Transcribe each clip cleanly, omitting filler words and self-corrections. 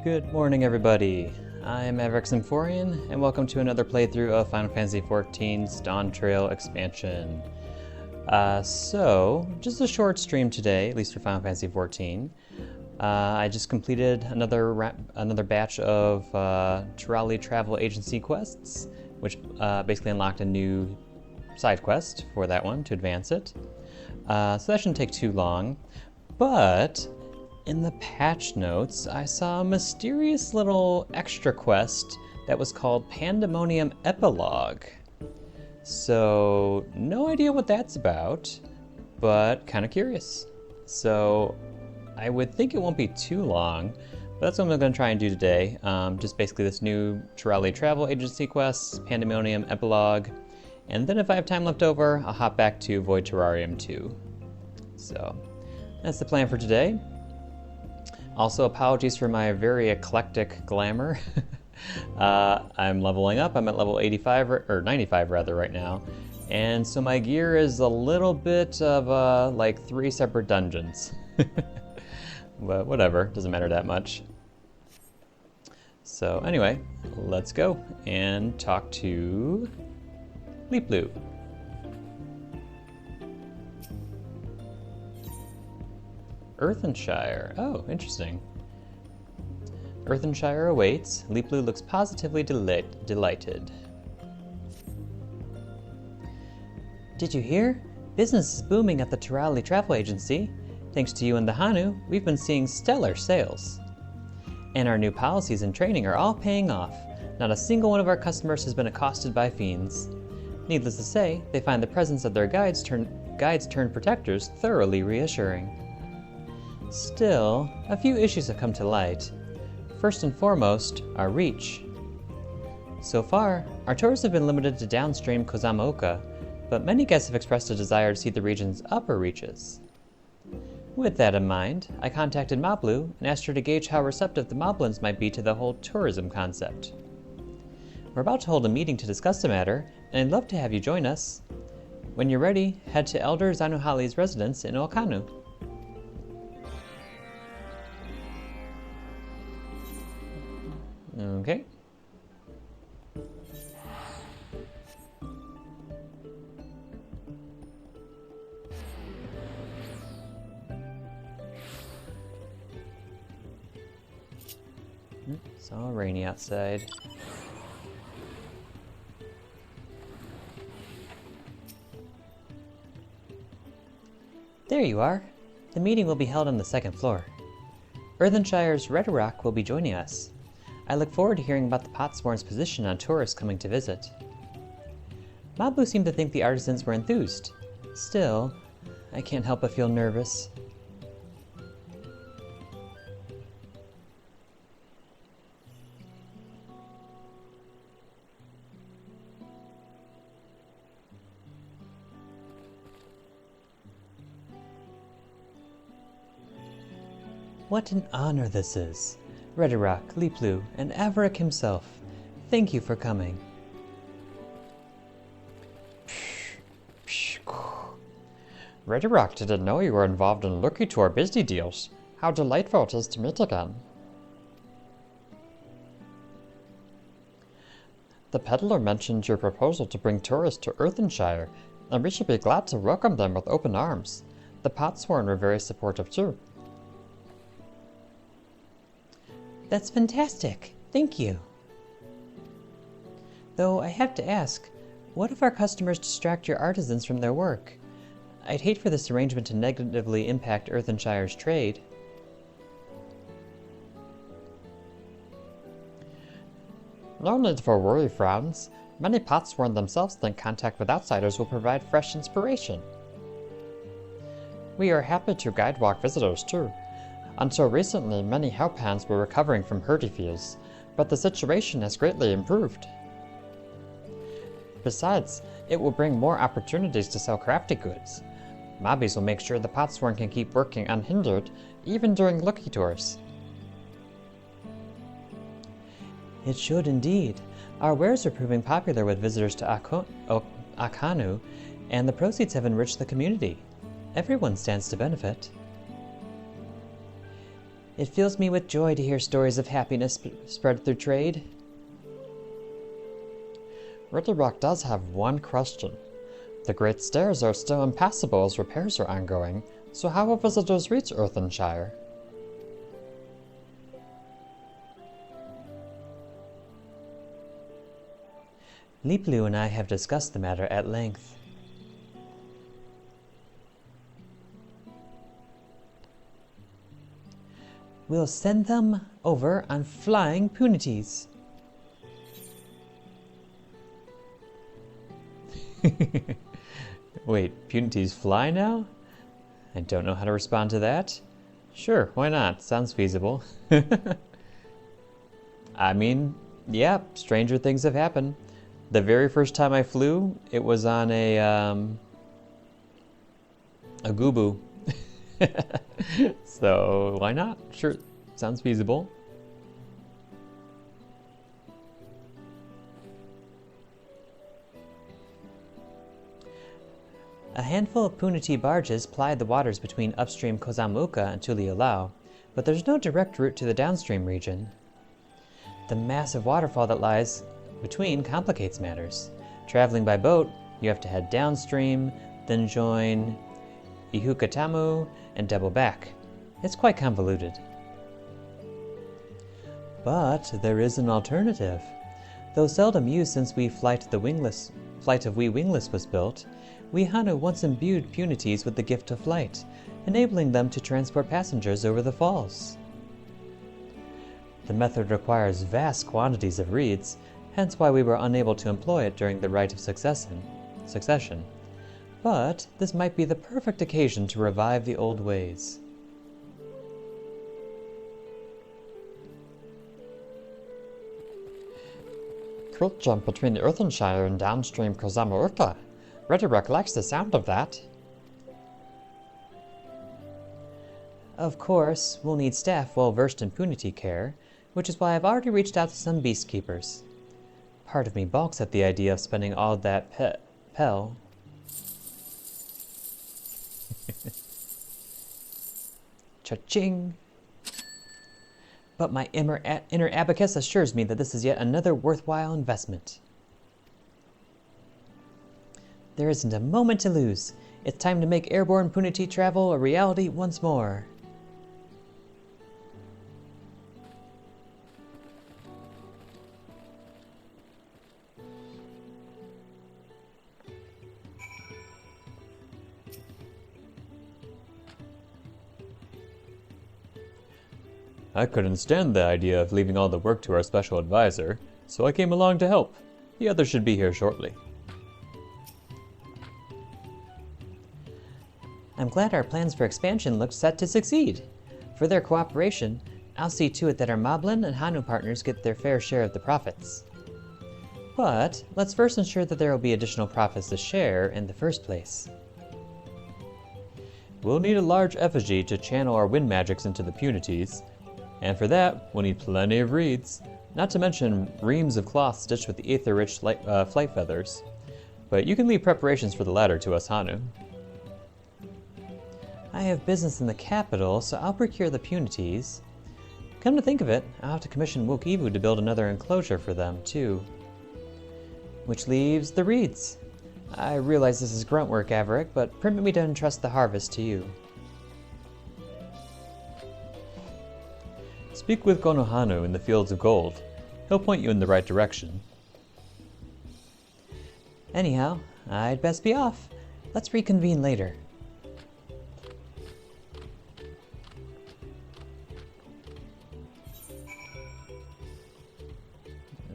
Good morning, everybody. I'm FFXIV and welcome to another playthrough of Final Fantasy XIV's Dawntrail expansion. Just a short stream today, at least for Final Fantasy XIV. I just completed another batch of Turali travel agency quests, which basically unlocked a new side quest for that one to advance it. So that shouldn't take too long, but in the patch notes, I saw a mysterious little extra quest that was called Pandaemonium Epilogue. So, no idea what that's about, but kind of curious. So, I would think it won't be too long, but that's what I'm going to try and do today. Just basically this new Turali travel agency quest, Pandaemonium Epilogue, and then if I have time left over, I'll hop back to Void Terrarium 2. So, that's the plan for today. Also, apologies for my very eclectic glamour. I'm leveling up. I'm at level 85, or 95 rather, right now. And so my gear is a little bit of like 3 separate dungeons. But whatever, doesn't matter that much. So anyway, let's go and talk to Pelupelu. Earthenshire. Oh, interesting. Earthenshire awaits. Pelupelu looks positively delighted. Did you hear? Business is booming at the Turali travel agency. Thanks to you and the Hanu, we've been seeing stellar sales. And our new policies and training are all paying off. Not a single one of our customers has been accosted by fiends. Needless to say, they find the presence of their guides turned protectors thoroughly reassuring. Still, a few issues have come to light. First and foremost, our reach. So far, our tours have been limited to downstream Kozamaoka, but many guests have expressed a desire to see the region's upper reaches. With that in mind, I contacted Mablu and asked her to gauge how receptive the Moblins might be to the whole tourism concept. We're about to hold a meeting to discuss the matter, and I'd love to have you join us. When you're ready, head to Elder Zanuhali's residence in Okanu. Okay. It's all rainy outside. There you are. The meeting will be held on the 2nd floor. Earthenshire's Rhetoric will be joining us. I look forward to hearing about the Potsworn's position on tourists coming to visit. Mablu seemed to think the artisans were enthused. Still, I can't help but feel nervous. What an honor this is! Rhetoric, Pelupelu, and Averick himself, thank you for coming. Rhetoric didn't know you were involved in Lucky Tour busy deals. How delightful it is to meet again. The peddler mentioned your proposal to bring tourists to Earthenshire, and we should be glad to welcome them with open arms. The Potsworn were very supportive too. That's fantastic! Thank you! Though I have to ask, what if our customers distract your artisans from their work? I'd hate for this arrangement to negatively impact Earthenshire's trade. No need for worry, friends. Many Potsworn themselves think contact with outsiders will provide fresh inspiration. We are happy to guidewalk visitors too. Until recently, many Hellpans were recovering from Herdifeels, but the situation has greatly improved. Besides, it will bring more opportunities to sell crafty goods. Mobbies will make sure the Potsworn can keep working unhindered, even during Lucky Tours. It should indeed. Our wares are proving popular with visitors to Akanu, and the proceeds have enriched the community. Everyone stands to benefit. It fills me with joy to hear stories of happiness spread through trade. Riddle Rock does have one question. The Great Stairs are still impassable as repairs are ongoing, so how will visitors reach Earthenshire? Pelupelu and I have discussed the matter at length. We'll send them over on flying punities. Wait, punities fly now? I don't know how to respond to that. Sure, why not? Sounds feasible. I mean, yeah, stranger things have happened. The very first time I flew, it was on a Gubu. So why not? Sure, sounds feasible. A handful of punity barges ply the waters between upstream Kozamuka and Tulialau, but there's no direct route to the downstream region. The massive waterfall that lies between complicates matters. Traveling by boat, you have to head downstream, then join Ihukatamu, and double back. It's quite convoluted. But there is an alternative. Though seldom used since Flight of We Wingless was built, we Hanu once imbued punities with the gift of flight, enabling them to transport passengers over the falls. The method requires vast quantities of reeds, hence why we were unable to employ it during the Rite of Succession. But this might be the perfect occasion to revive the old ways. Quick jump between Earthenshire and downstream Kozamuka. Redderbuck likes the sound of that. Of course, we'll need staff well versed in punity care, which is why I've already reached out to some beastkeepers. Part of me balks at the idea of spending all that pel. Cha-ching! But my inner abacus assures me that this is yet another worthwhile investment. There isn't a moment to lose. It's time to make airborne punity travel a reality once more. I couldn't stand the idea of leaving all the work to our special advisor, so I came along to help. The others should be here shortly. I'm glad our plans for expansion look set to succeed. For their cooperation, I'll see to it that our Moblin and Hanu partners get their fair share of the profits. But let's first ensure that there will be additional profits to share in the first place. We'll need a large effigy to channel our wind magics into the punities, and for that, we'll need plenty of reeds, not to mention reams of cloth stitched with the aether-rich flight feathers. But you can leave preparations for the latter to us Hanu. I have business in the capital, so I'll procure the punities. Come to think of it, I'll have to commission Wokivu to build another enclosure for them, too. Which leaves the reeds. I realize this is grunt work, Averick, but permit me to entrust the harvest to you. Speak with Konohanu in the Fields of Gold. He'll point you in the right direction. Anyhow, I'd best be off. Let's reconvene later.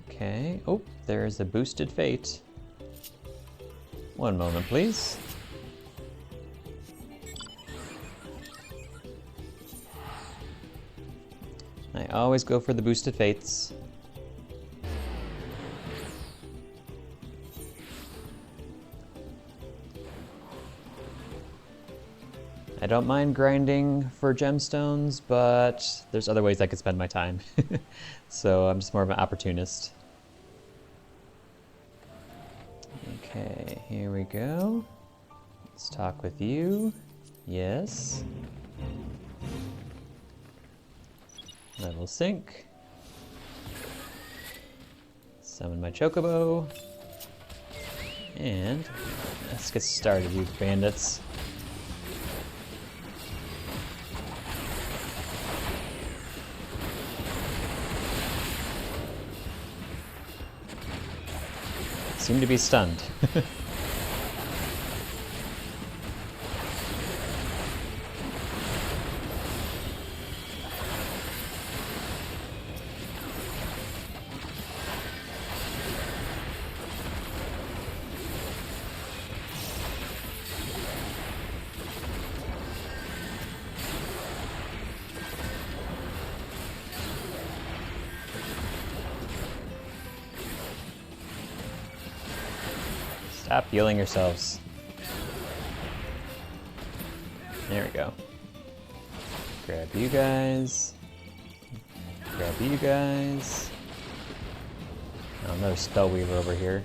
Okay. Oh, there's a boosted fate. One moment, please. I always go for the boosted fates. I don't mind grinding for gemstones, but there's other ways I could spend my time. So I'm just more of an opportunist. Okay, here we go. Let's talk with you. Yes. Level sync. Summon my chocobo. And let's get started, you bandits. Seem to be stunned. Stop healing yourselves. There we go. Grab you guys. Grab you guys. Oh, another Spellweaver over here.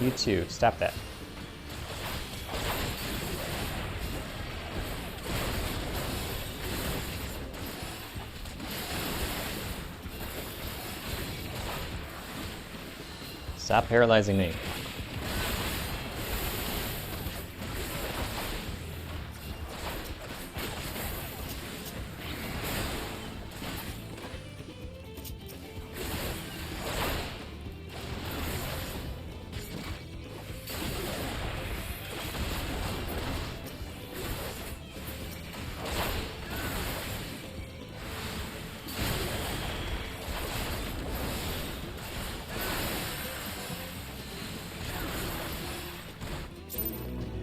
You too. Stop that. Stop paralyzing me.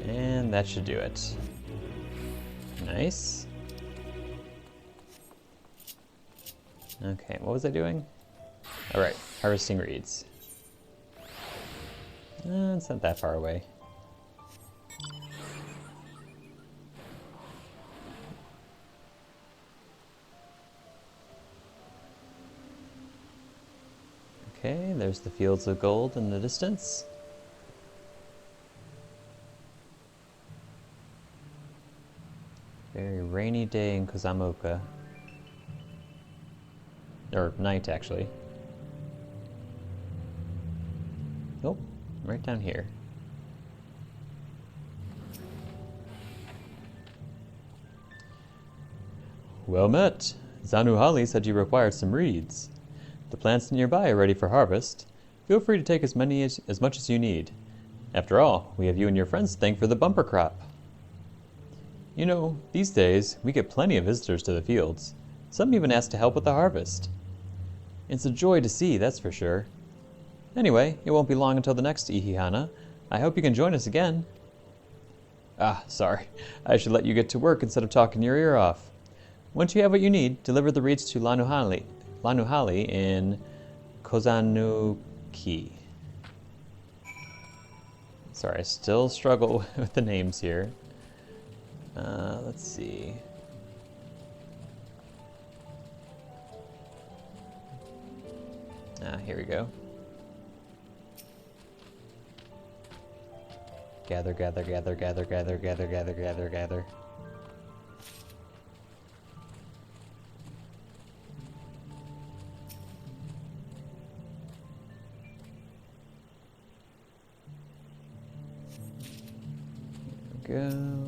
And that should do it. Nice. Okay, what was I doing? Alright, harvesting reeds. It's not that far away. Okay, there's the fields of gold in the distance. Very rainy day in Kozamoka. Or night, actually. Nope, right down here. Well met. Zanuhali said you required some reeds. The plants nearby are ready for harvest. Feel free to take as much as you need. After all, we have you and your friends to thank for the bumper crop. You know, these days, we get plenty of visitors to the fields. Some even ask to help with the harvest. It's a joy to see, that's for sure. Anyway, it won't be long until the next Ihihana. I hope you can join us again. Ah, sorry. I should let you get to work instead of talking your ear off. Once you have what you need, deliver the reeds to Lanuhali in Kozanuki. Sorry, I still struggle with the names here. Let's see. Here we go. Gather, gather, gather, gather, gather, gather, gather, gather, gather. There we go.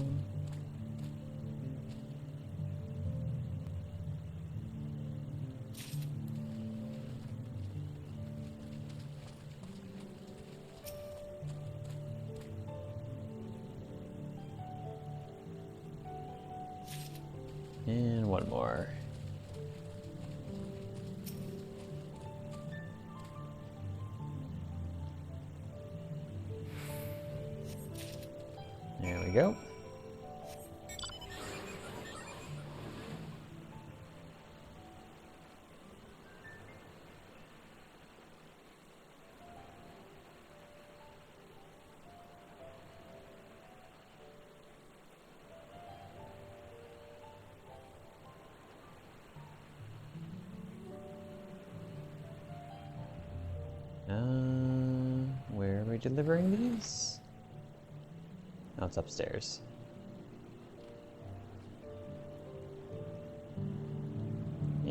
And one more. There we go. Where are we delivering these? Oh, it's upstairs.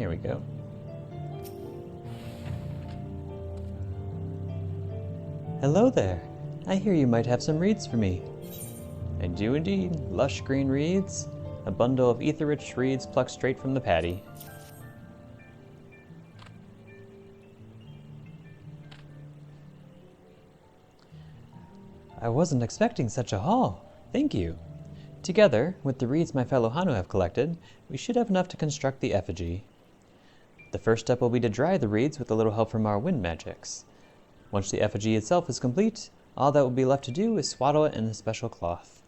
Here we go. Hello there. I hear you might have some reeds for me. I do indeed. Lush green reeds. A bundle of ether-rich reeds plucked straight from the paddy. I wasn't expecting such a haul. Thank you. Together, with the reeds my fellow Hanu have collected, we should have enough to construct the effigy. The first step will be to dry the reeds with a little help from our wind magics. Once the effigy itself is complete, all that will be left to do is swaddle it in a special cloth.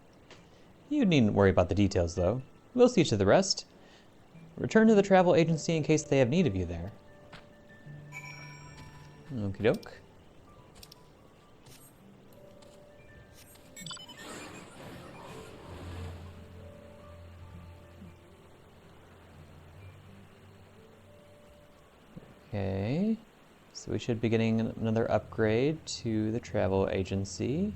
You needn't worry about the details, though. We'll see to the rest. Return to the travel agency in case they have need of you there. Okie doke. Okay, so we should be getting another upgrade to the travel agency.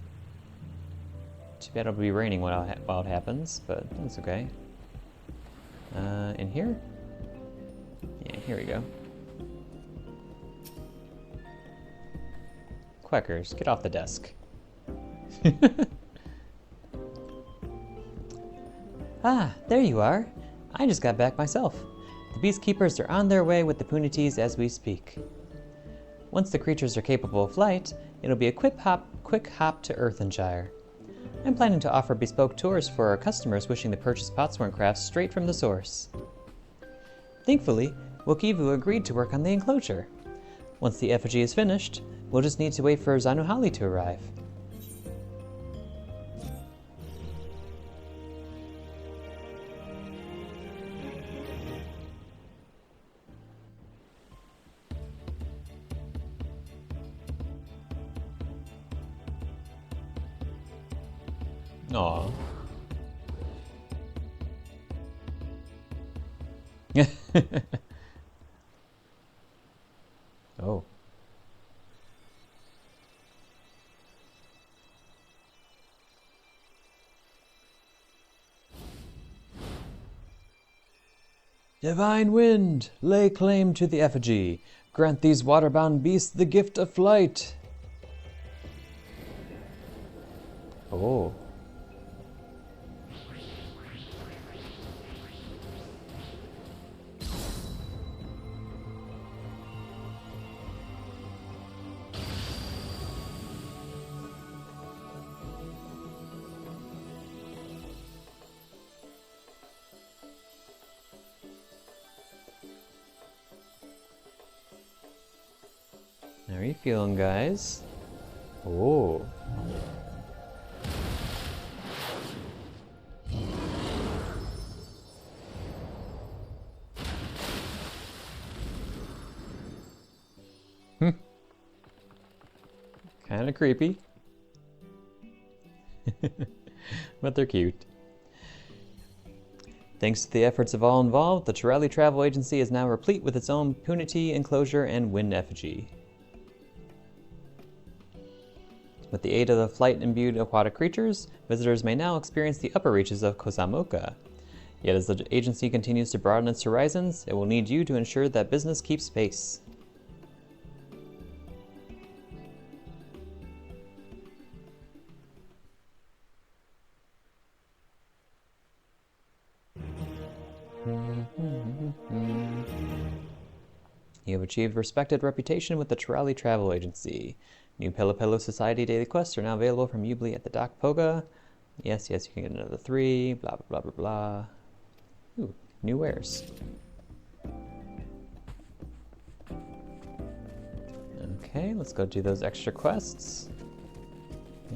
Too bad it'll be raining while it happens, but that's okay. In here? Yeah, here we go. Quackers, get off the desk. Ah, there you are. I just got back myself. The Beast Keepers are on their way with the Punities as we speak. Once the creatures are capable of flight, it'll be a quick hop to Earthenshire. I'm planning to offer bespoke tours for our customers wishing to purchase Potsworn crafts straight from the source. Thankfully, Wokivu agreed to work on the enclosure. Once the effigy is finished, we'll just need to wait for Zanuhali to arrive. Aww. Oh. Divine wind, lay claim to the effigy. Grant these waterbound beasts the gift of flight. Oh. How are you feeling, guys? Oh. Kind of creepy. But they're cute. Thanks to the efforts of all involved, the Turali Travel Agency is now replete with its own Punity enclosure and wind effigy. With the aid of the flight-imbued aquatic creatures, visitors may now experience the upper reaches of Kosamoka. Yet as the agency continues to broaden its horizons, it will need you to ensure that business keeps pace. You have achieved respected reputation with the Turali Travel Agency. New Pelupelu Society daily quests are now available from Ubli at the Dock Poga. Yes, you can get another 3, blah, blah, blah, blah, blah. Ooh, new wares. Okay, let's go do those extra quests.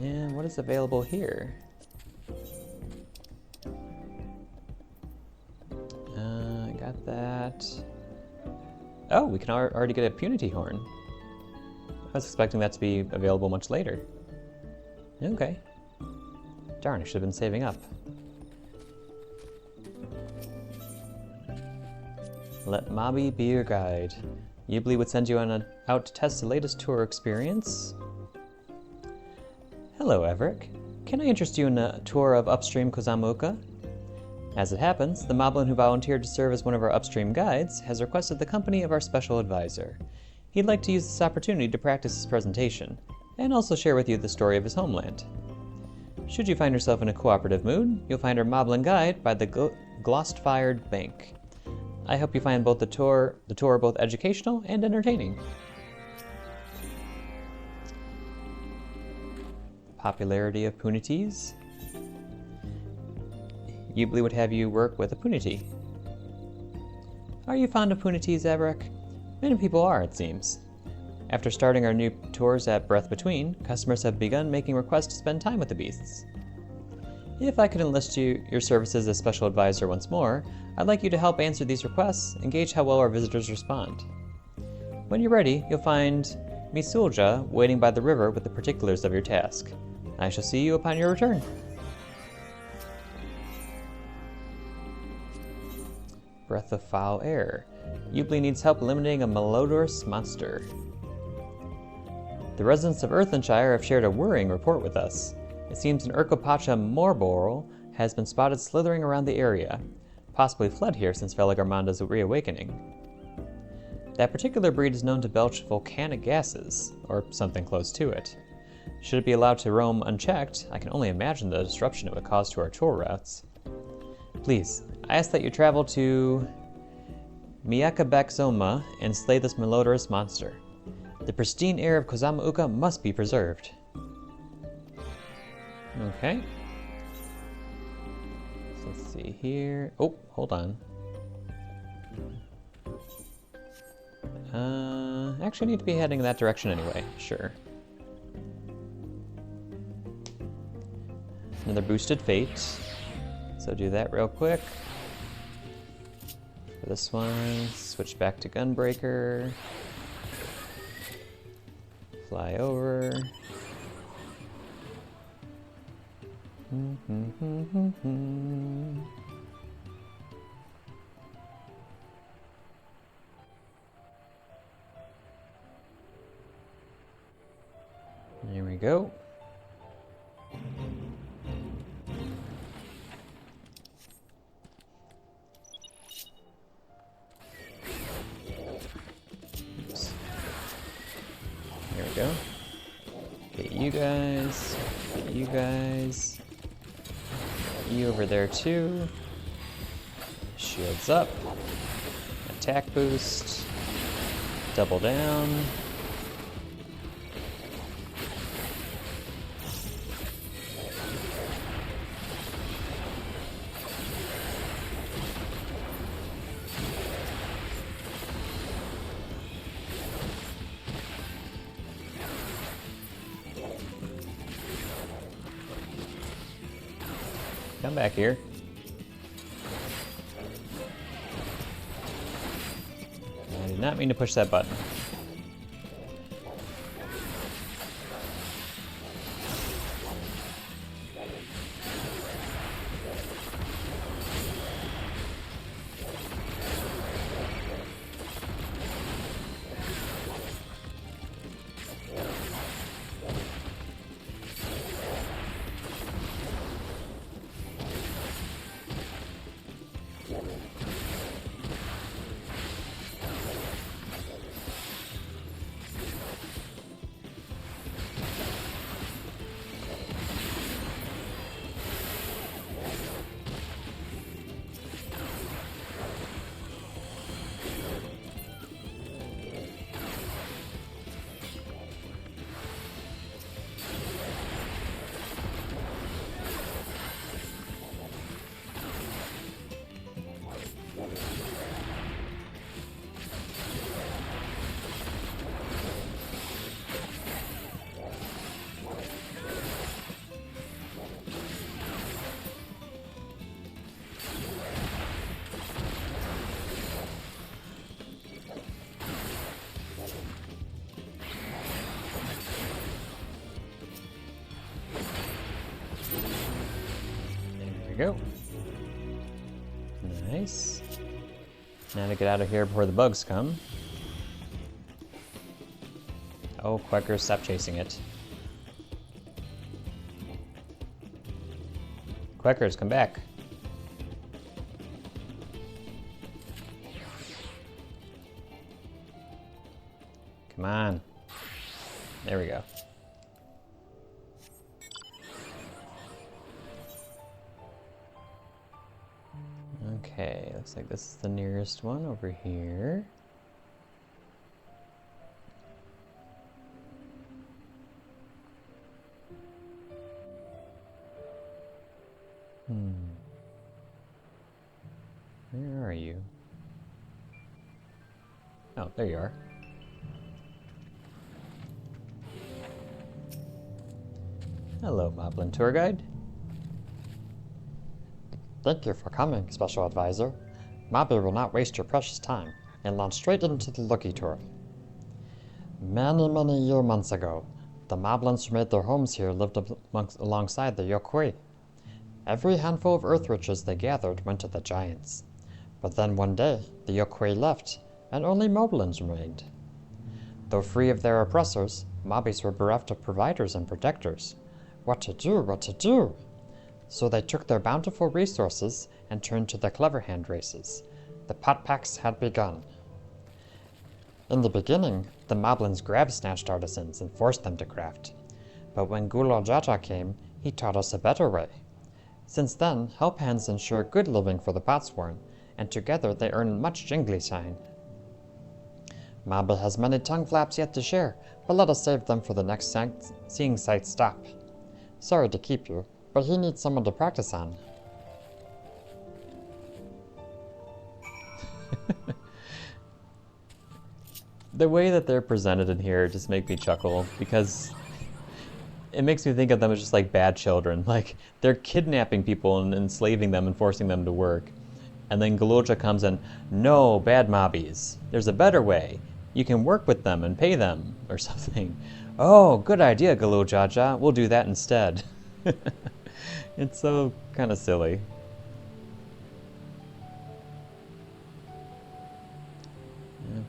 And what is available here? I got that. Oh, we can already get a Punity Horn. I was expecting that to be available much later. Okay. Darn, I should have been saving up. Let Mabi be your guide. Ubli would send you out to test the latest tour experience. Hello, Everett. Can I interest you in a tour of upstream Kosamoka? As it happens, the moblin who volunteered to serve as one of our upstream guides has requested the company of our special advisor. He'd like to use this opportunity to practice his presentation, and also share with you the story of his homeland. Should you find yourself in a cooperative mood, you'll find our moblin guide by the Glostfired Bank. I hope you find the tour both educational and entertaining. Popularity of punities. Ubli would have you work with a punity. Are you fond of punities, Averick? Many people are, it seems. After starting our new tours at Breath Between, customers have begun making requests to spend time with the beasts. If I could enlist your services as special advisor once more, I'd like you to help answer these requests and gauge how well our visitors respond. When you're ready, you'll find Misulja waiting by the river with the particulars of your task. I shall see you upon your return. Breath of Foul Air. Ubli needs help eliminating a malodorous monster. The residents of Earthenshire have shared a worrying report with us. It seems an Urkopacha Morborol has been spotted slithering around the area, possibly fled here since Velagarmanda's reawakening. That particular breed is known to belch volcanic gases, or something close to it. Should it be allowed to roam unchecked, I can only imagine the disruption it would cause to our tour routes. Please, I ask that you travel to Miyakabexoma and slay this malodorous monster. The pristine air of Kozama Uka must be preserved. Okay. So let's see here. Oh, hold on. Actually need to be heading in that direction anyway. Sure. Another boosted fate. So do that real quick. For this one, switch back to Gunbreaker. Fly over. There we go. Oops. There we go. Get you guys. Get you guys. Get you over there too. Shields up. Attack boost. Double down. Come back here. I did not mean to push that button. Go. Nice. Now to get out of here before the bugs come. Oh, Quacker, stop chasing it. Quackers, come back. Come on. There we go. Okay, looks like this is the nearest one over here. Where are you? Oh, there you are. Hello, Moblin Tour Guide. Thank you for coming, Special Advisor. Mobby will not waste your precious time and launch straight into the Lucky Tour. Many year months ago, the Moblins who made their homes here lived alongside the Yokoi. Every handful of earth riches they gathered went to the giants. But then one day, the Yokoi left, and only Moblins remained. Though free of their oppressors, Mobbies were bereft of providers and protectors. What to do, what to do? So they took their bountiful resources and turned to the clever hand races. The pot packs had begun. In the beginning, the Moblins grab-snatched artisans and forced them to craft. But when Gulo Jaja came, he taught us a better way. Since then, help hands ensure good living for the potsworn, and together they earn much jingly shine. Mobby has many tongue flaps yet to share, but let us save them for the next seeing sight stop. Sorry to keep you, but he needs someone to practice on. The way that they're presented in here just make me chuckle, because it makes me think of them as just like bad children. Like, they're kidnapping people and enslaving them and forcing them to work. And then Galoja comes in, no, bad mobbies. There's a better way. You can work with them and pay them, or something. Oh, good idea, Galojaja. We'll do that instead. It's so kind of silly.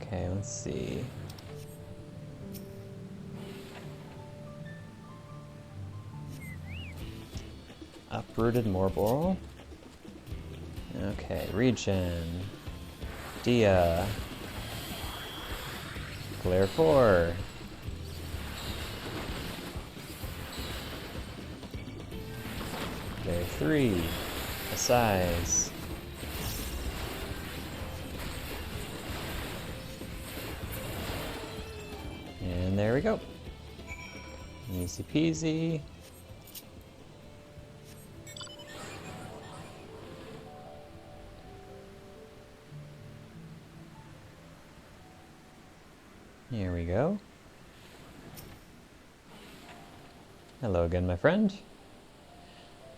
Okay, let's see. Uprooted Morbol. Okay, Regen. Dia. Glare 4. Glare 3. Assize. And there we go. Easy peasy. Here we go. Hello again, my friend.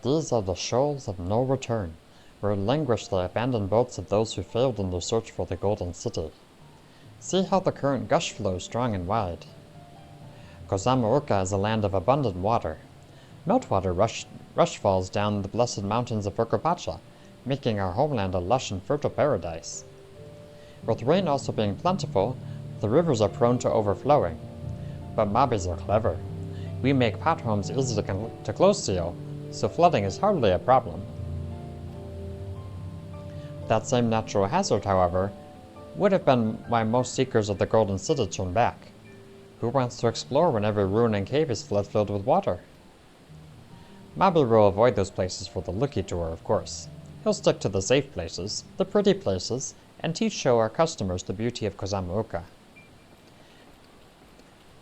These are the shoals of no return, where languish the abandoned boats of those who failed in their search for the Golden City. See how the current gush flows strong and wide. Kozamaoka is a land of abundant water. Meltwater rush falls down the blessed mountains of Urkapacha, making our homeland a lush and fertile paradise. With rain also being plentiful, the rivers are prone to overflowing. But Mobbies are clever. We make pot homes easy to close seal, so flooding is hardly a problem. That same natural hazard, however, would have been why most seekers of the Golden City turn back. Who wants to explore when every ruin and cave is flood-filled with water? Mobby will avoid those places for the Lucky Tour, of course. He'll stick to the safe places, the pretty places, and show our customers the beauty of Kozamaoka.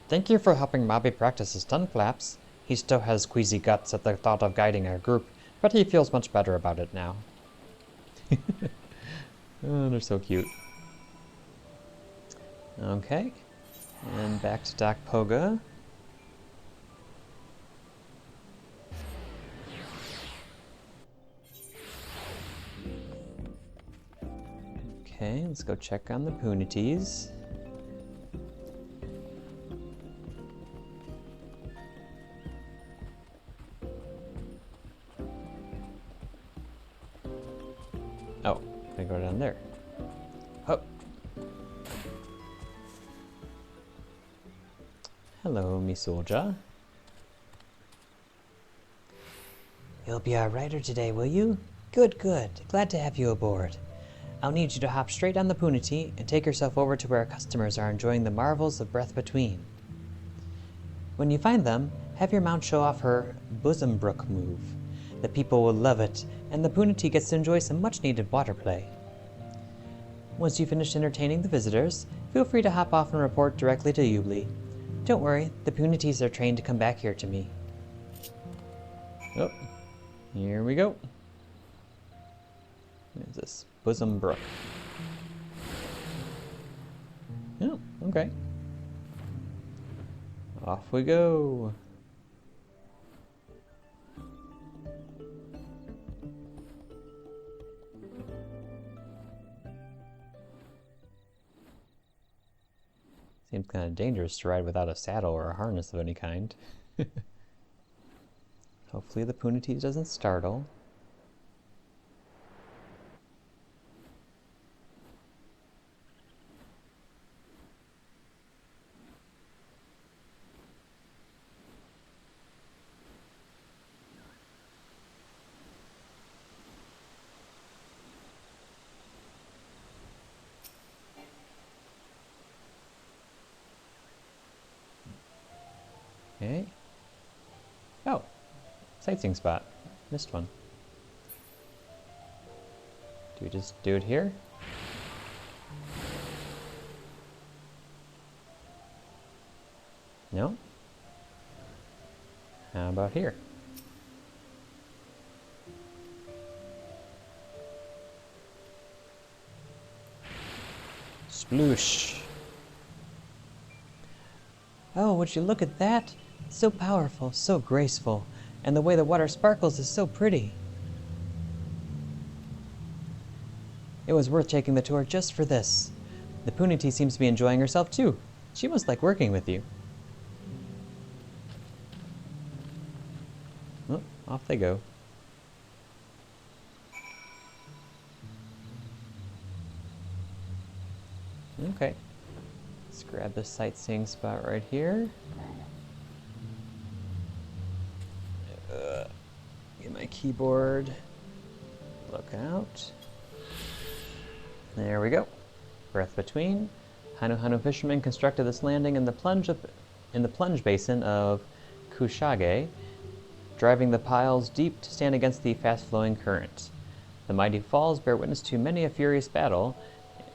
Thank you for helping Mobby practice his tongue flaps. He still has queasy guts at the thought of guiding our group, but he feels much better about it now. Oh, they're so cute. Okay, and back to Doc Poga. Okay, let's go check on the Punities. Oh, I go down there. Oh. Hello, me soldier. You'll be our rider today, will you? Good, good. Glad to have you aboard. I'll need you to hop straight on the Punity and take yourself over to where our customers are enjoying the marvels of Breath Between. When you find them, have your mount show off her Bosom Brook move. The people will love it, and the Punity gets to enjoy some much-needed water play. Once you finish entertaining the visitors, feel free to hop off and report directly to Yubli. Don't worry, the Punities are trained to come back here to me. Oh, here we go. What is this? Bosom Brook. Oh, okay. Off we go. Seems kind of dangerous to ride without a saddle or a harness of any kind. Hopefully the Punity doesn't startle. Okay. Oh, sightseeing spot. Missed one. Do we just do it here? No? How about here? Sploosh. Oh, would you look at that? So powerful, so graceful, and the way the water sparkles is so pretty. It was worth taking the tour just for this. The Punity seems to be enjoying herself too. She must like working with you. Oh, off they go. Okay. Let's grab this sightseeing spot right here. Get my keyboard. Look out. There we go. Breath Between. Hanu Hanu fishermen constructed this landing in the plunge basin of Kushage, driving the piles deep to stand against the fast-flowing current. The mighty falls bear witness to many a furious battle,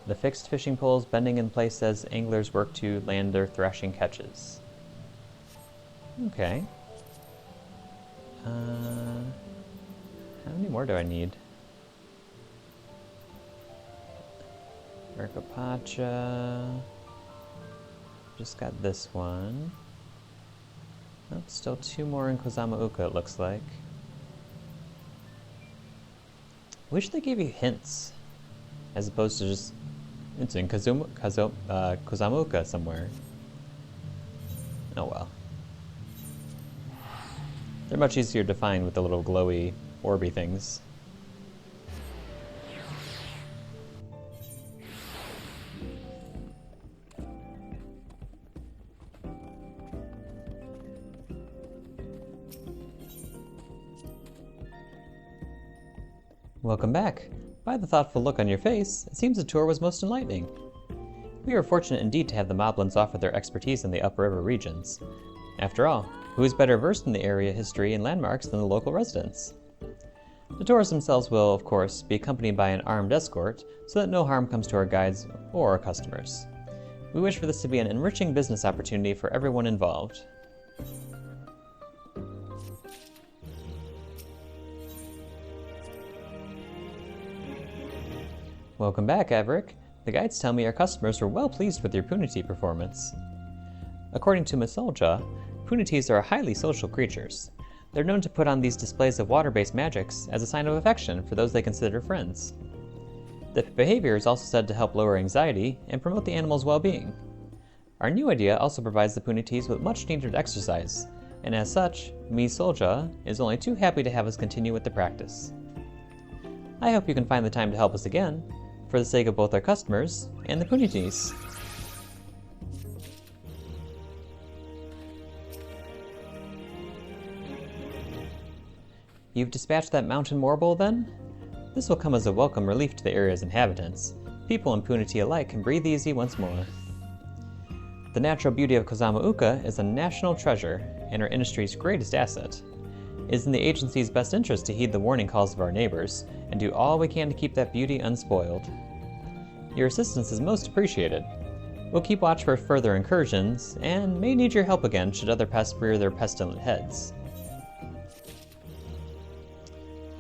the fixed fishing poles bending in place as anglers work to land their thrashing catches. Okay. How many more do I need? Merkapacha. Just got this one. Oh, still 2 more in Kozamauka, it looks like. Wish they gave you hints, as opposed to just, it's in Kozamauka somewhere. Oh well. They're much easier to find with the little glowy, orby things. Welcome back. By the thoughtful look on your face, it seems the tour was most enlightening. We are fortunate indeed to have the Moblins offer their expertise in the upriver regions. After all, who is better versed in the area history and landmarks than the local residents? The tours themselves will, of course, be accompanied by an armed escort so that no harm comes to our guides or our customers. We wish for this to be an enriching business opportunity for everyone involved. Welcome back, Averick. The guides tell me our customers were well pleased with your Punity performance. According to Misolja, Punities are highly social creatures. They're known to put on these displays of water-based magics as a sign of affection for those they consider friends. The behavior is also said to help lower anxiety and promote the animal's well-being. Our new idea also provides the Punities with much-needed exercise, and as such, Misolja is only too happy to have us continue with the practice. I hope you can find the time to help us again, for the sake of both our customers and the Punities. You've dispatched that mountain warble, then? This will come as a welcome relief to the area's inhabitants. People and Punity alike can breathe easy once more. The natural beauty of Kozama Uka is a national treasure and our industry's greatest asset. It is in the agency's best interest to heed the warning calls of our neighbors and do all we can to keep that beauty unspoiled. Your assistance is most appreciated. We'll keep watch for further incursions, and may need your help again should other pests rear their pestilent heads.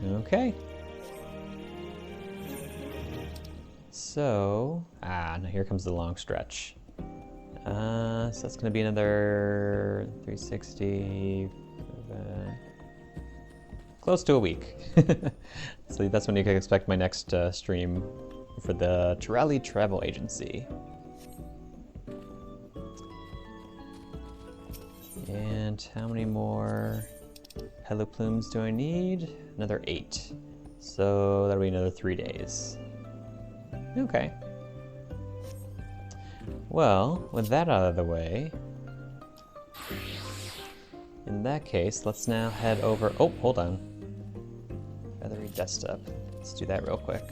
Okay. So, now here comes the long stretch. So that's going to be another 360, close to a week. So that's when you can expect my next stream for the Turali Travel Agency. And how many more Peluplumes do I need? Another 8. So that'll be another 3 days. Okay. Well, with that out of the way, in that case, let's now head over. Oh, hold on. Feathery Desktop. Let's do that real quick.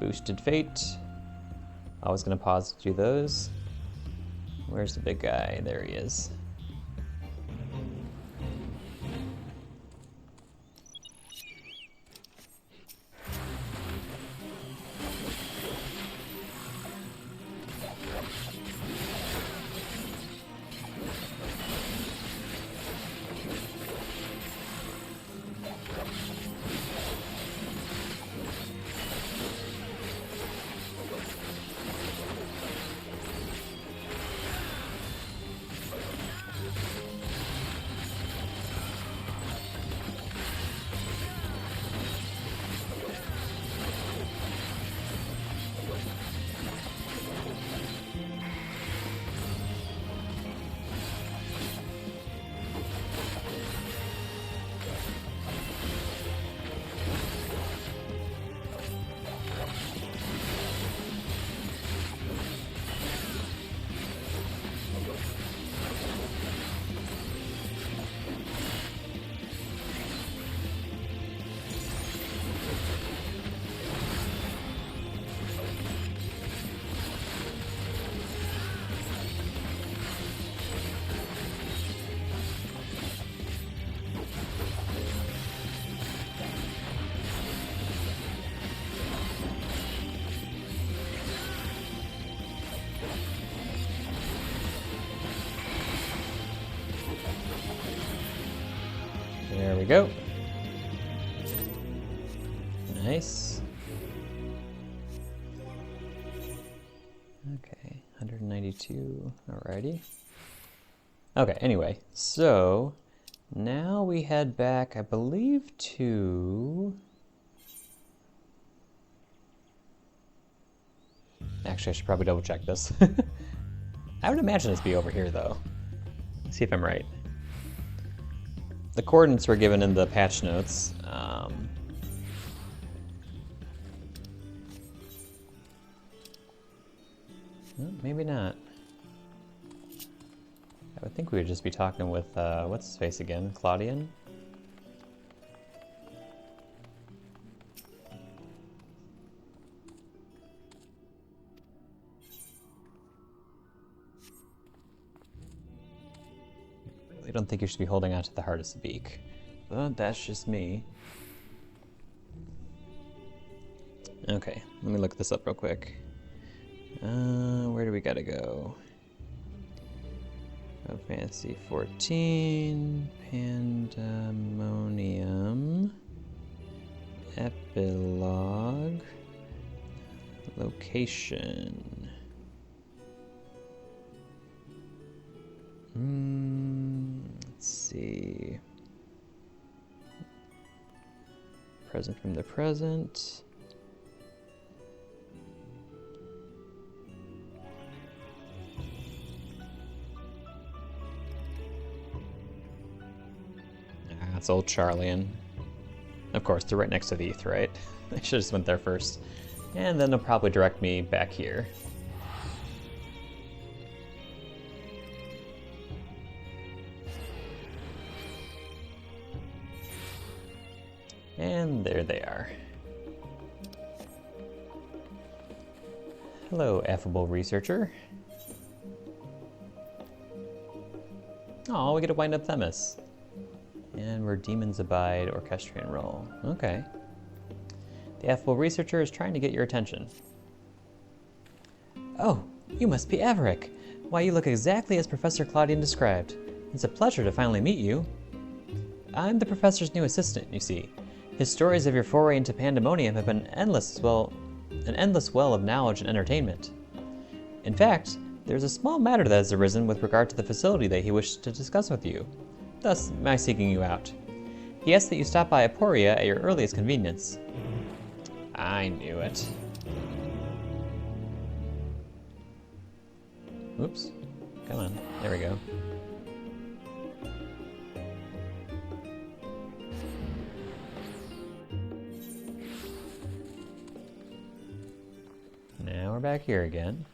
Boosted Fate. Always gonna pause to do those. Where's the big guy? There he is. There we go. Nice. Okay, 192, alrighty. Okay, anyway, so now we head back, I believe, to... Actually, I should probably double check this. I would imagine this be over here, though. Let's see if I'm right. The coordinates were given in the patch notes. Well, maybe not. I would think we would just be talking with, what's his face again? Claudian? I don't think you should be holding on to the hardest beak. But that's just me. Okay, let me look this up real quick. Where do we gotta go? Final Fantasy 14, Pandaemonium, Epilogue, Location. Let's see. Present from the present. That's old Charlian. Of course, they're right next to the ETH, right? I should have just went there first. And then they'll probably direct me back here. And there they are. Hello, affable researcher. Oh, we get to wind up Themis. And we're Demons Abide, Orchestrion roll. Okay. The affable researcher is trying to get your attention. Oh, you must be Averick. Why, you look exactly as Professor Claudian described. It's a pleasure to finally meet you. I'm the professor's new assistant, you see. His stories of your foray into Pandaemonium have been an endless well of knowledge and entertainment. In fact, there's a small matter that has arisen with regard to the facility that he wishes to discuss with you. Thus, my seeking you out. He asks that you stop by Aporia at your earliest convenience. I knew it. Oops. Come on. There we go. Now we're back here again.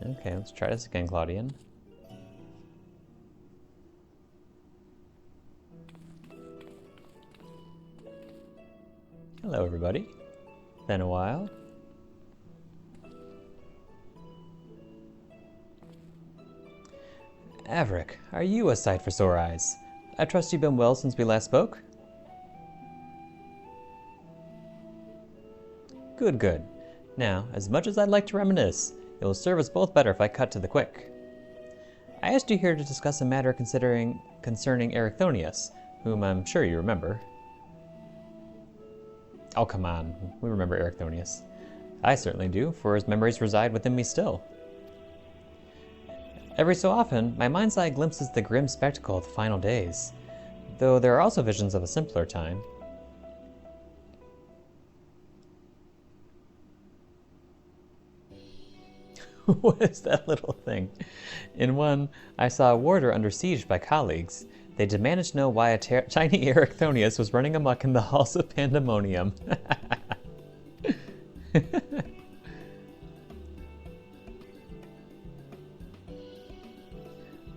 Okay, let's try this again, Claudian. Hello, everybody. Been a while. Averick, are you a sight for sore eyes? I trust you've been well since we last spoke? Good, good. Now, as much as I'd like to reminisce, it will serve us both better if I cut to the quick. I asked you here to discuss a matter concerning Ericthonius, whom I'm sure you remember. Oh, come on. We remember Ericthonius. I certainly do, for his memories reside within me still. Every so often, my mind's eye glimpses the grim spectacle of the final days, though there are also visions of a simpler time. What is that little thing? In one, I saw a warder under siege by colleagues. They demanded to know why a tiny Ericthonius was running amok in the halls of Pandaemonium.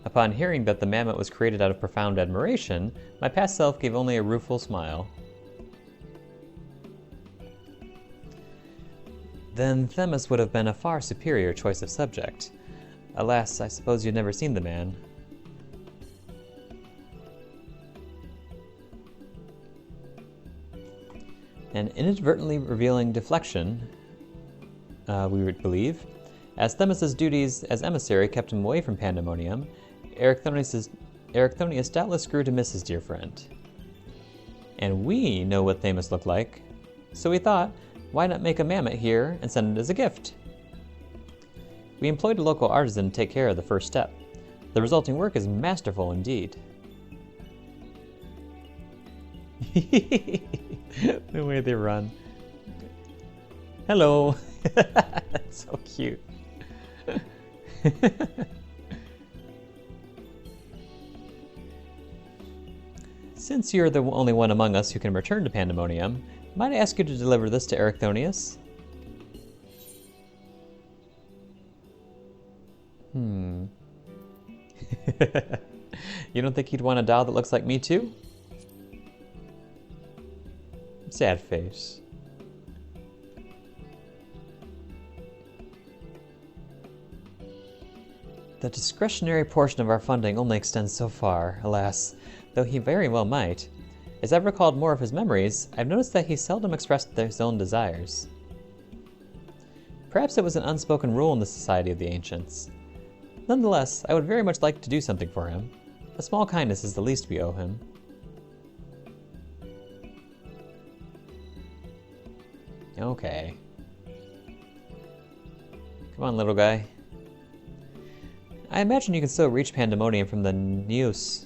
Upon hearing that the mammet was created out of profound admiration, my past self gave only a rueful smile. Then Themis would have been a far superior choice of subject. Alas, I suppose you'd never seen the man. An inadvertently revealing deflection, we would believe, as Themis' duties as emissary kept him away from Pandaemonium. Ericthonius doubtless grew to miss his dear friend. And we know what Themis looked like, so we thought, why not make a mammet here and send it as a gift? We employed a local artisan to take care of the first step. The resulting work is masterful indeed. The way they run. Hello. That's so cute. Since you're the only one among us who can return to Pandaemonium, might I ask you to deliver this to Ericthonius? You don't think he'd want a doll that looks like me too? Sad face. The discretionary portion of our funding only extends so far, alas, though he very well might. As I've recalled more of his memories, I've noticed that he seldom expressed his own desires. Perhaps it was an unspoken rule in the Society of the Ancients. Nonetheless, I would very much like to do something for him. A small kindness is the least we owe him. Okay. Come on, little guy. I imagine you can still reach Pandaemonium from the Neus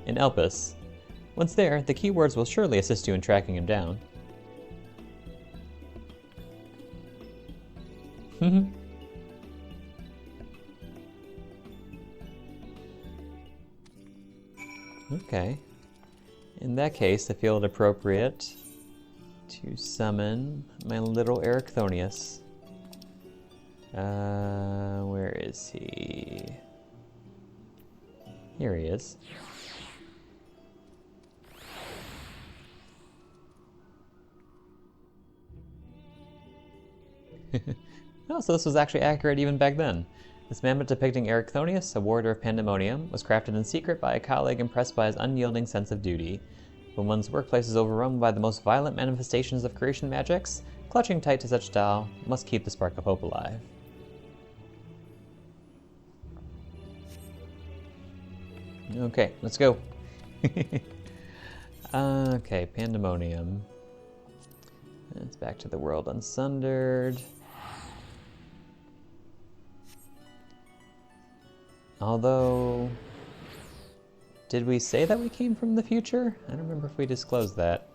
in Elpis. Once there, the keywords will surely assist you in tracking him down. Okay. In that case, I feel it appropriate to summon my little Ericthonius. Where is he? Here he is. Oh, so this was actually accurate even back then. This mammoth depicting Ericthonius, a warder of Pandaemonium, was crafted in secret by a colleague impressed by his unyielding sense of duty. When one's workplace is overrun by the most violent manifestations of creation magics, clutching tight to such doll must keep the spark of hope alive. Okay, let's go. Okay, Pandaemonium. It's back to the world unsundered. Although, did we say that we came from the future? I don't remember if we disclosed that.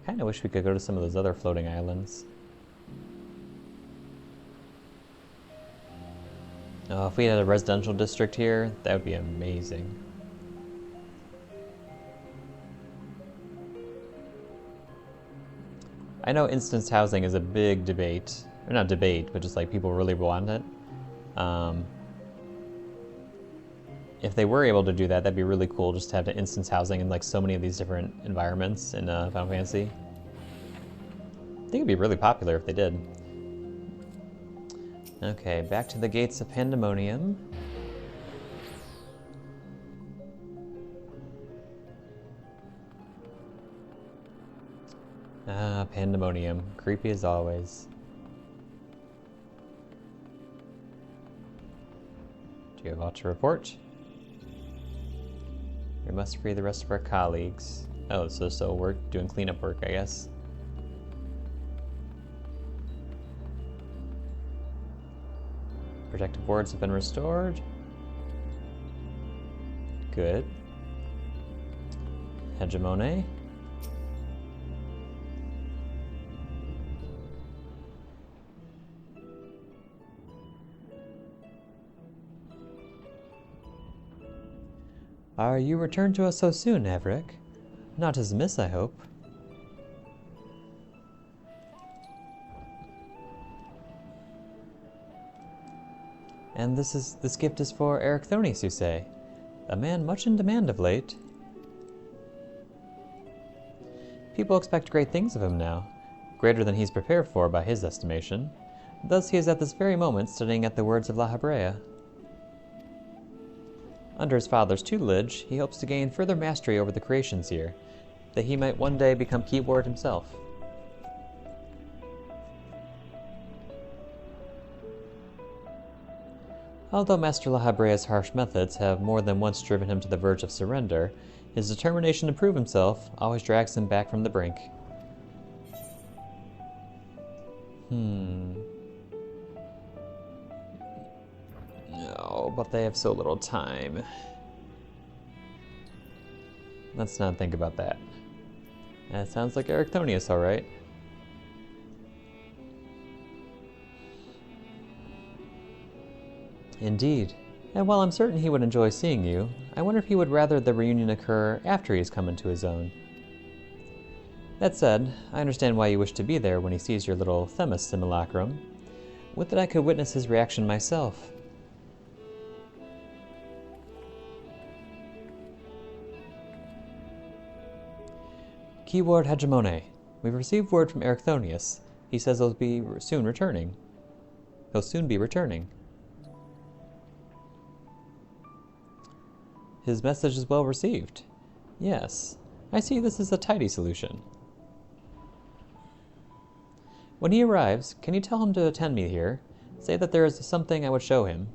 Kinda wish we could go to some of those other floating islands. Oh, if we had a residential district here, that would be amazing. I know instanced housing is a big debate. Or not debate, but just like people really want it. If they were able to do that, that'd be really cool just to have the instance housing in like so many of these different environments in Final Fantasy. I think it'd be really popular if they did. Okay, back to the gates of Pandaemonium. Ah, Pandaemonium. Creepy as always. Do you have aught to report? We must free the rest of our colleagues. Oh, so we're doing cleanup work, I guess. Protective wards have been restored. Good. Hegemone. Are you returned to us so soon, Averick? Not as amiss, I hope. And this gift is for Ericthonius, you say? A man much in demand of late. People expect great things of him now, greater than he's prepared for by his estimation. Thus he is at this very moment studying at the words of La Habrea. Under his father's tutelage, he hopes to gain further mastery over the creations here, that he might one day become keyword himself. Although Master La Habrea's harsh methods have more than once driven him to the verge of surrender, his determination to prove himself always drags him back from the brink. No, but they have so little time. Let's not think about that. That sounds like Ericthonius, alright. Indeed. And while I'm certain he would enjoy seeing you, I wonder if he would rather the reunion occur after he's come into his own. That said, I understand why you wish to be there when he sees your little Themis simulacrum. Would that I could witness his reaction myself. Keyword Hegemone. We've received word from Ericthonius. He says he'll soon be returning. His message is well received. Yes, I see this is a tidy solution. When he arrives, can you tell him to attend me here? Say that there is something I would show him.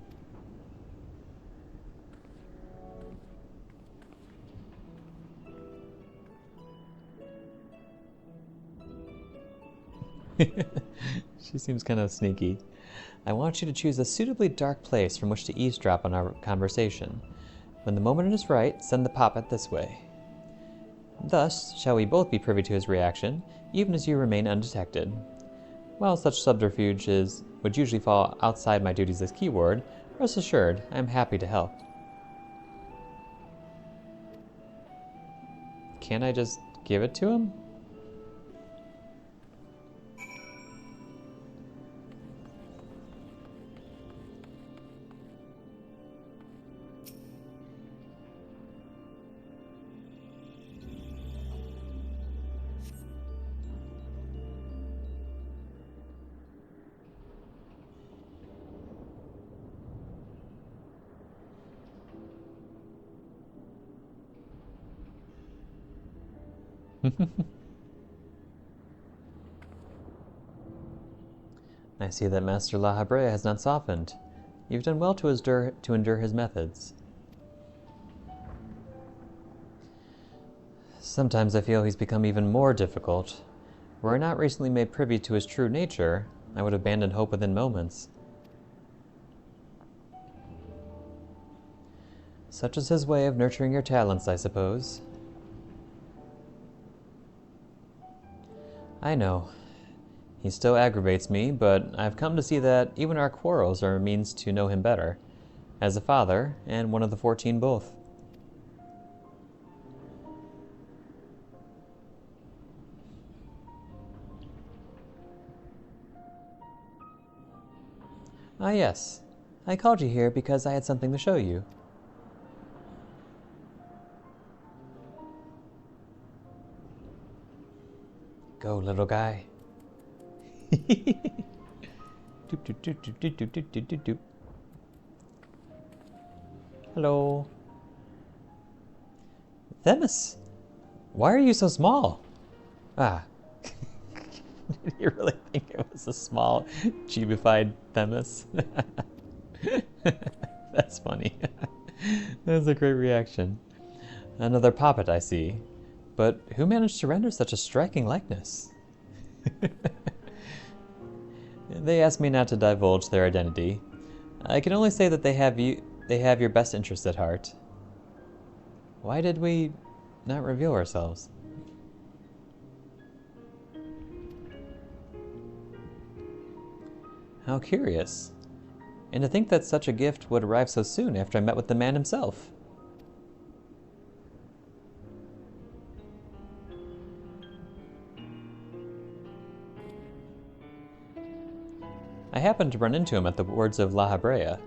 She seems kind of sneaky. I want you to choose a suitably dark place from which to eavesdrop on our conversation. When the moment is right, send the poppet this way. Thus shall we both be privy to his reaction, even as you remain undetected. While such subterfuge is would usually fall outside my duties as keyword, rest assured, I am happy to help. Can't I just give it to him? I see that Master La Habrea has not softened. You've done well to endure his methods. Sometimes I feel he's become even more difficult. Were I not recently made privy to his true nature, I would abandon hope within moments. Such is his way of nurturing your talents, I suppose. I know. He still aggravates me, but I've come to see that even our quarrels are a means to know him better, as a father and one of the 14 both. Ah yes, I called you here because I had something to show you. Go, little guy. Doop, doop, doop, doop, doop, doop, doop, doop, doop. Hello. Themis, why are you so small? Ah. Did you really think it was a small, chibified Themis? That's funny. That's a great reaction. Another poppet, I see. But who managed to render such a striking likeness? They asked me not to divulge their identity. I can only say that they have your best interest at heart. Why did we not reveal ourselves? How curious. And to think that such a gift would arrive so soon after I met with the man himself. I happened to run into him at the wards of La Habrea.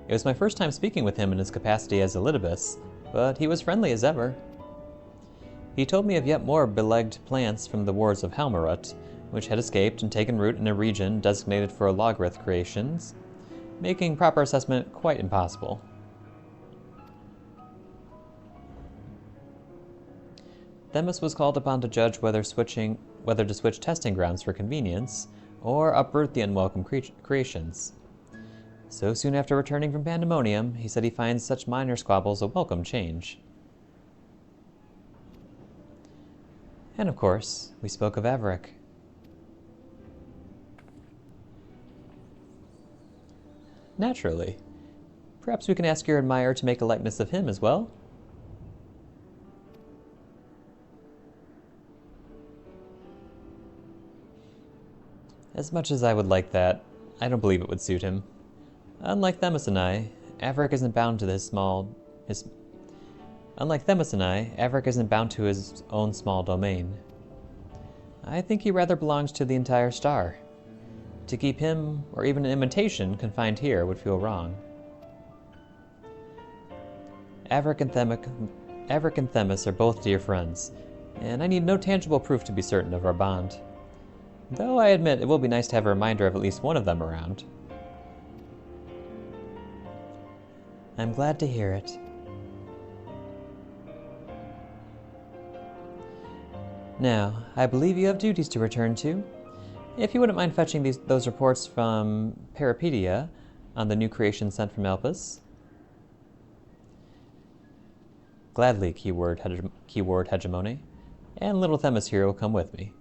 It was my first time speaking with him in his capacity as Elidibus, but he was friendly as ever. He told me of yet more beleged plants from the wards of Halmarut, which had escaped and taken root in a region designated for logarith creations, making proper assessment quite impossible. Themis was called upon to judge whether to switch testing grounds for convenience, or uproot the unwelcome creations. So soon after returning from Pandaemonium, he said he finds such minor squabbles a welcome change. And of course, we spoke of Averick. Naturally. Perhaps we can ask your admirer to make a likeness of him as well? As much as I would like that, I don't believe it would suit him. Unlike Themis and I, Averick isn't bound to his own small domain. I think he rather belongs to the entire star. To keep him, or even an imitation, confined here would feel wrong. Averick and Themis are both dear friends, and I need no tangible proof to be certain of our bond. Though I admit it will be nice to have a reminder of at least one of them around. I'm glad to hear it. Now, I believe you have duties to return to. If you wouldn't mind fetching those reports from Peripedia on the new creation sent from Elpis. Gladly, keyword hegemony, and little Themis here will come with me.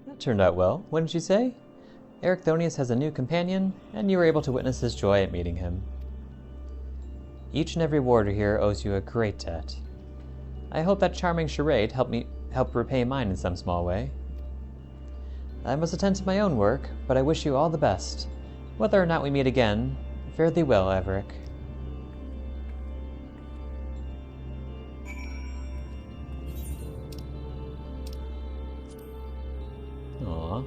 That turned out well, wouldn't you say? Ericthonius has a new companion, and you were able to witness his joy at meeting him. Each and every warder here owes you a great debt. I hope that charming charade helped repay mine in some small way. I must attend to my own work, but I wish you all the best. Whether or not we meet again, fare thee well, Everic. Aww.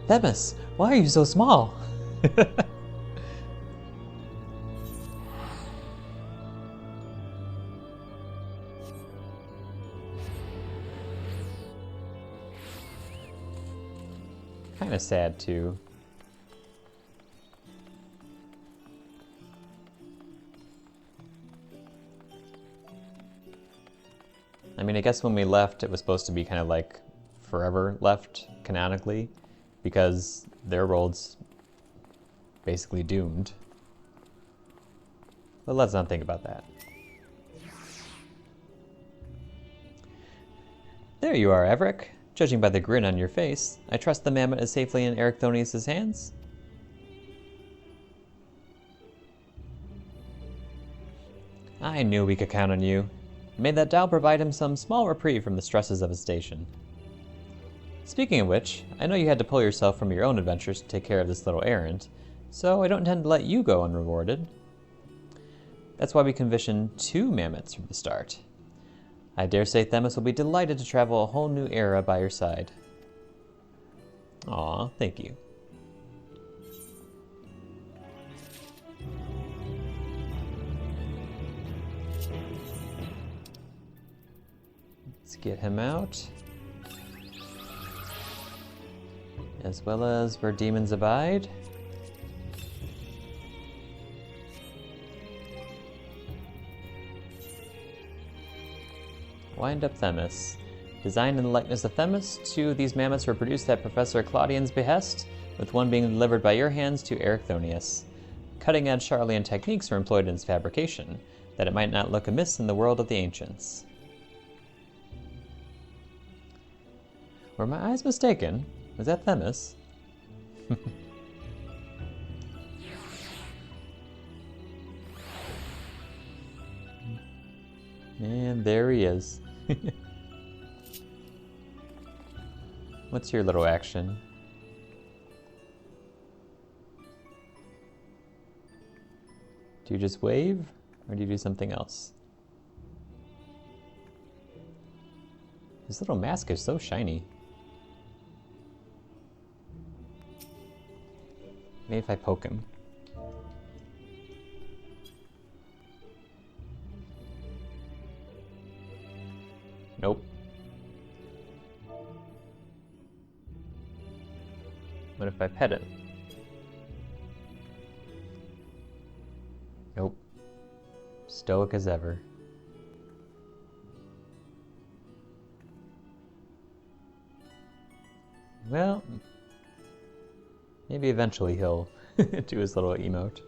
Themis, why are you so small? Kind of sad too. I mean, I guess when we left, it was supposed to be kind of like forever left, canonically, because their world's basically doomed. But let's not think about that. There you are, Everic. Judging by the grin on your face, I trust the mammoth is safely in Ericthonius' hands? I knew we could count on you. May that Tao provide him some small reprieve from the stresses of his station. Speaking of which, I know you had to pull yourself from your own adventures to take care of this little errand, so I don't intend to let you go unrewarded. That's why we commissioned 2 mammoths from the start. I dare say Themis will be delighted to travel a whole new era by your side. Aw, thank you. Let's get him out. As well as where demons abide. Wind up Themis. Designed in the likeness of Themis, 2 of these mammoths were produced at Professor Claudian's behest, with one being delivered by your hands to Ericthonius. Cutting-edge Charlian techniques were employed in its fabrication, that it might not look amiss in the world of the ancients. Were my eyes mistaken? Was that Themis? And there he is. What's your little action? Do you just wave, or do you do something else? His little mask is so shiny. Maybe if I poke him. Nope. What if I pet it? Nope. Stoic as ever. Well, maybe eventually he'll do his little emote.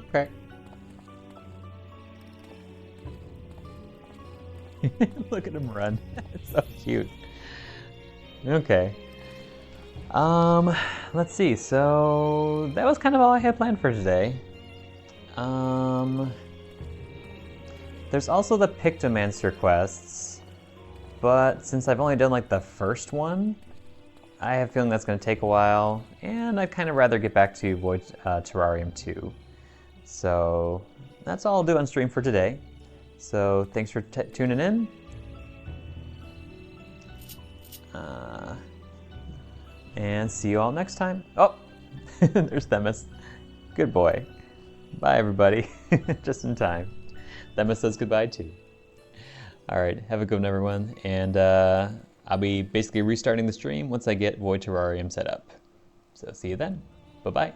Okay. Look at him run. It's so cute. Okay. Let's see. So that was kind of all I had planned for today. There's also the Pictomancer quests, but since I've only done like the first one, I have a feeling that's going to take a while, and I'd kind of rather get back to Void Terrarium 2. So that's all I'll do on stream for today. So thanks for tuning in. And see you all next time. Oh, there's Themis. Good boy. Bye, everybody. Just in time. Themis says goodbye, too. All right, have a good one, everyone. And I'll be basically restarting the stream once I get Void Terrarium set up. So see you then. Bye-bye.